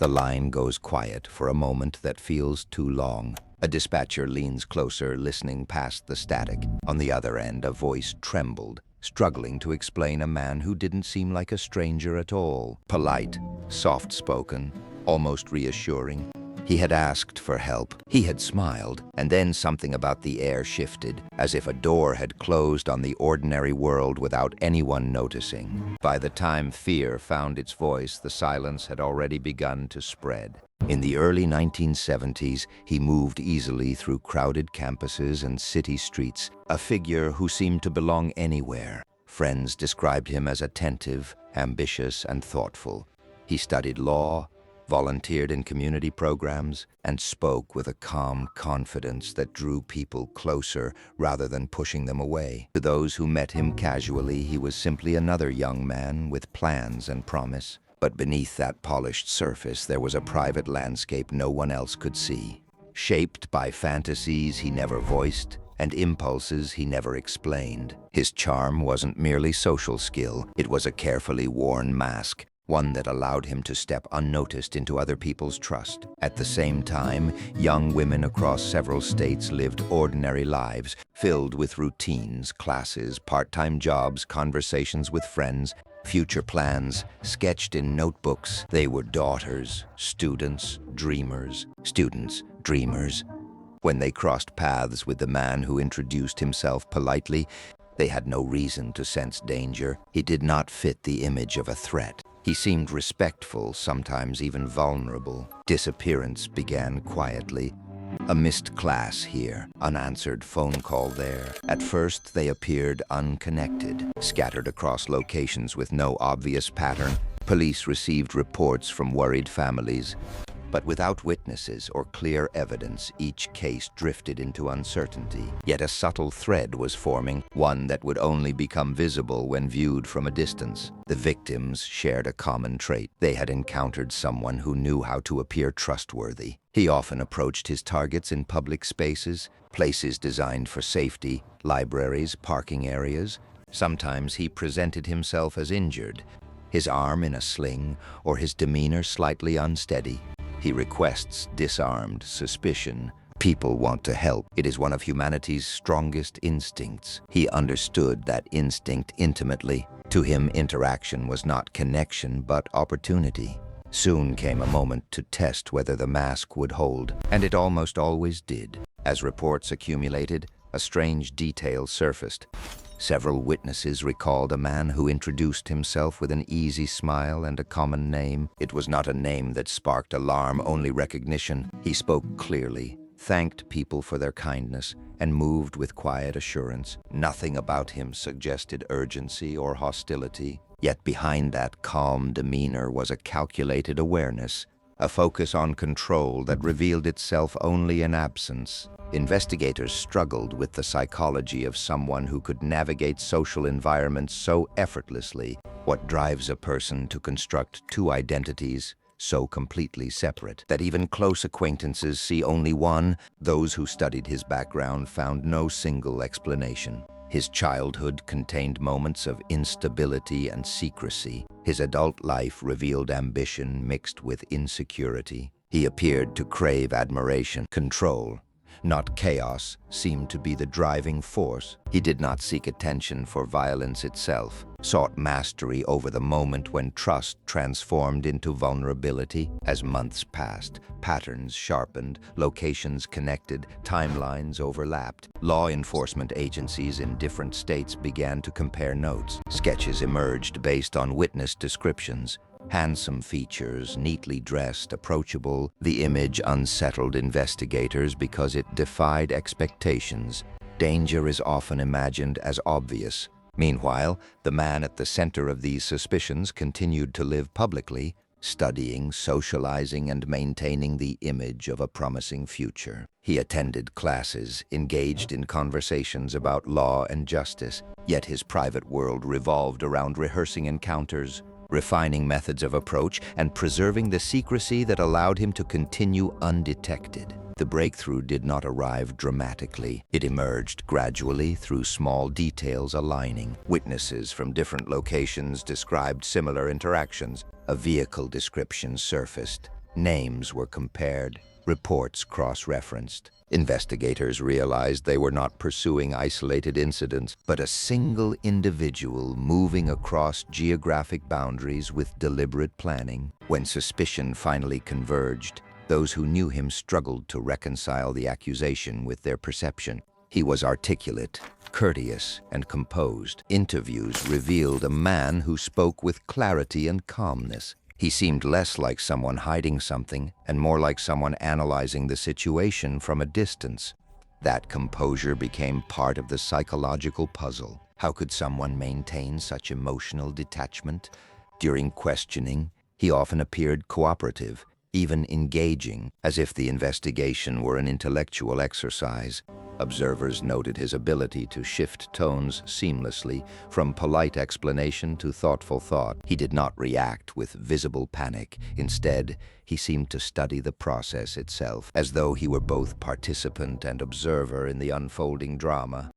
The line goes quiet for a moment that feels too long. A dispatcher leans closer, listening past the static. On the other end, a voice trembled, struggling to explain a man who didn't seem like a stranger at all. Polite, soft-spoken, almost reassuring. He had asked for help. He had smiled, and then something about the air shifted, as if a door had closed on the ordinary world without anyone noticing. By the time fear found its voice, the silence had already begun to spread. In the early 1970s, he moved easily through crowded campuses and city streets, a figure who seemed to belong anywhere. Friends described him as attentive, ambitious, and thoughtful. He studied law, volunteered in community programs, and spoke with a calm confidence that drew people closer rather than pushing them away. To those who met him casually, he was simply another young man with plans and promise. But beneath that polished surface, there was a private landscape no one else could see. Shaped by fantasies he never voiced and impulses he never explained. His charm wasn't merely social skill, it was a carefully worn mask, one that allowed him to step unnoticed into other people's trust. At the same time, young women across several states lived ordinary lives, filled with routines, classes, part-time jobs, conversations with friends, future plans sketched in notebooks. They were daughters, students, dreamers. When they crossed paths with the man who introduced himself politely, they had no reason to sense danger. He did not fit the image of a threat. He seemed respectful, sometimes even vulnerable. Disappearance began quietly. A missed class here, unanswered phone call there. At first, they appeared unconnected, scattered across locations with no obvious pattern. Police received reports from worried families, but without witnesses or clear evidence, each case drifted into uncertainty. Yet a subtle thread was forming, one that would only become visible when viewed from a distance. The victims shared a common trait. They had encountered someone who knew how to appear trustworthy. He often approached his targets in public spaces, places designed for safety, libraries, parking areas. Sometimes he presented himself as injured, his arm in a sling or his demeanor slightly unsteady. He requests disarmed suspicion. People want to help. It is one of humanity's strongest instincts. He understood that instinct intimately. To him, interaction was not connection, but opportunity. Soon came a moment to test whether the mask would hold, and it almost always did. As reports accumulated, a strange detail surfaced. Several witnesses recalled a man who introduced himself with an easy smile and a common name. It was not a name that sparked alarm, only recognition. He spoke clearly, thanked people for their kindness, and moved with quiet assurance. Nothing about him suggested urgency or hostility. Yet behind that calm demeanor was a calculated awareness, a focus on control that revealed itself only in absence. Investigators struggled with the psychology of someone who could navigate social environments so effortlessly. What drives a person to construct two identities so completely separate that even close acquaintances see only one? Those who studied his background found no single explanation. His childhood contained moments of instability and secrecy. His adult life revealed ambition mixed with insecurity. He appeared to crave admiration. Control, not chaos, seemed to be the driving force. He did not seek attention for violence itself, sought mastery over the moment when trust transformed into vulnerability. As months passed, patterns sharpened, locations connected, timelines overlapped. Law enforcement agencies in different states began to compare notes. Sketches emerged based on witness descriptions. Handsome features, neatly dressed, approachable. The image unsettled investigators because it defied expectations. Danger is often imagined as obvious. Meanwhile, the man at the center of these suspicions continued to live publicly, studying, socializing, and maintaining the image of a promising future. He attended classes, engaged in conversations about law and justice, yet his private world revolved around rehearsing encounters, refining methods of approach, and preserving the secrecy that allowed him to continue undetected. The breakthrough did not arrive dramatically. It emerged gradually through small details aligning. Witnesses from different locations described similar interactions. A vehicle description surfaced, Names were compared, reports cross-referenced. Investigators realized they were not pursuing isolated incidents, but a single individual moving across geographic boundaries with deliberate planning. When suspicion finally converged, those who knew him struggled to reconcile the accusation with their perception. He was articulate, courteous, and composed. Interviews revealed a man who spoke with clarity and calmness. He seemed less like someone hiding something and more like someone analyzing the situation from a distance. That composure became part of the psychological puzzle. How could someone maintain such emotional detachment? During questioning, he often appeared cooperative, even engaging, as if the investigation were an intellectual exercise. Observers noted his ability to shift tones seamlessly, from polite explanation to thoughtful thought. He did not react with visible panic. Instead, he seemed to study the process itself, as though he were both participant and observer in the unfolding drama.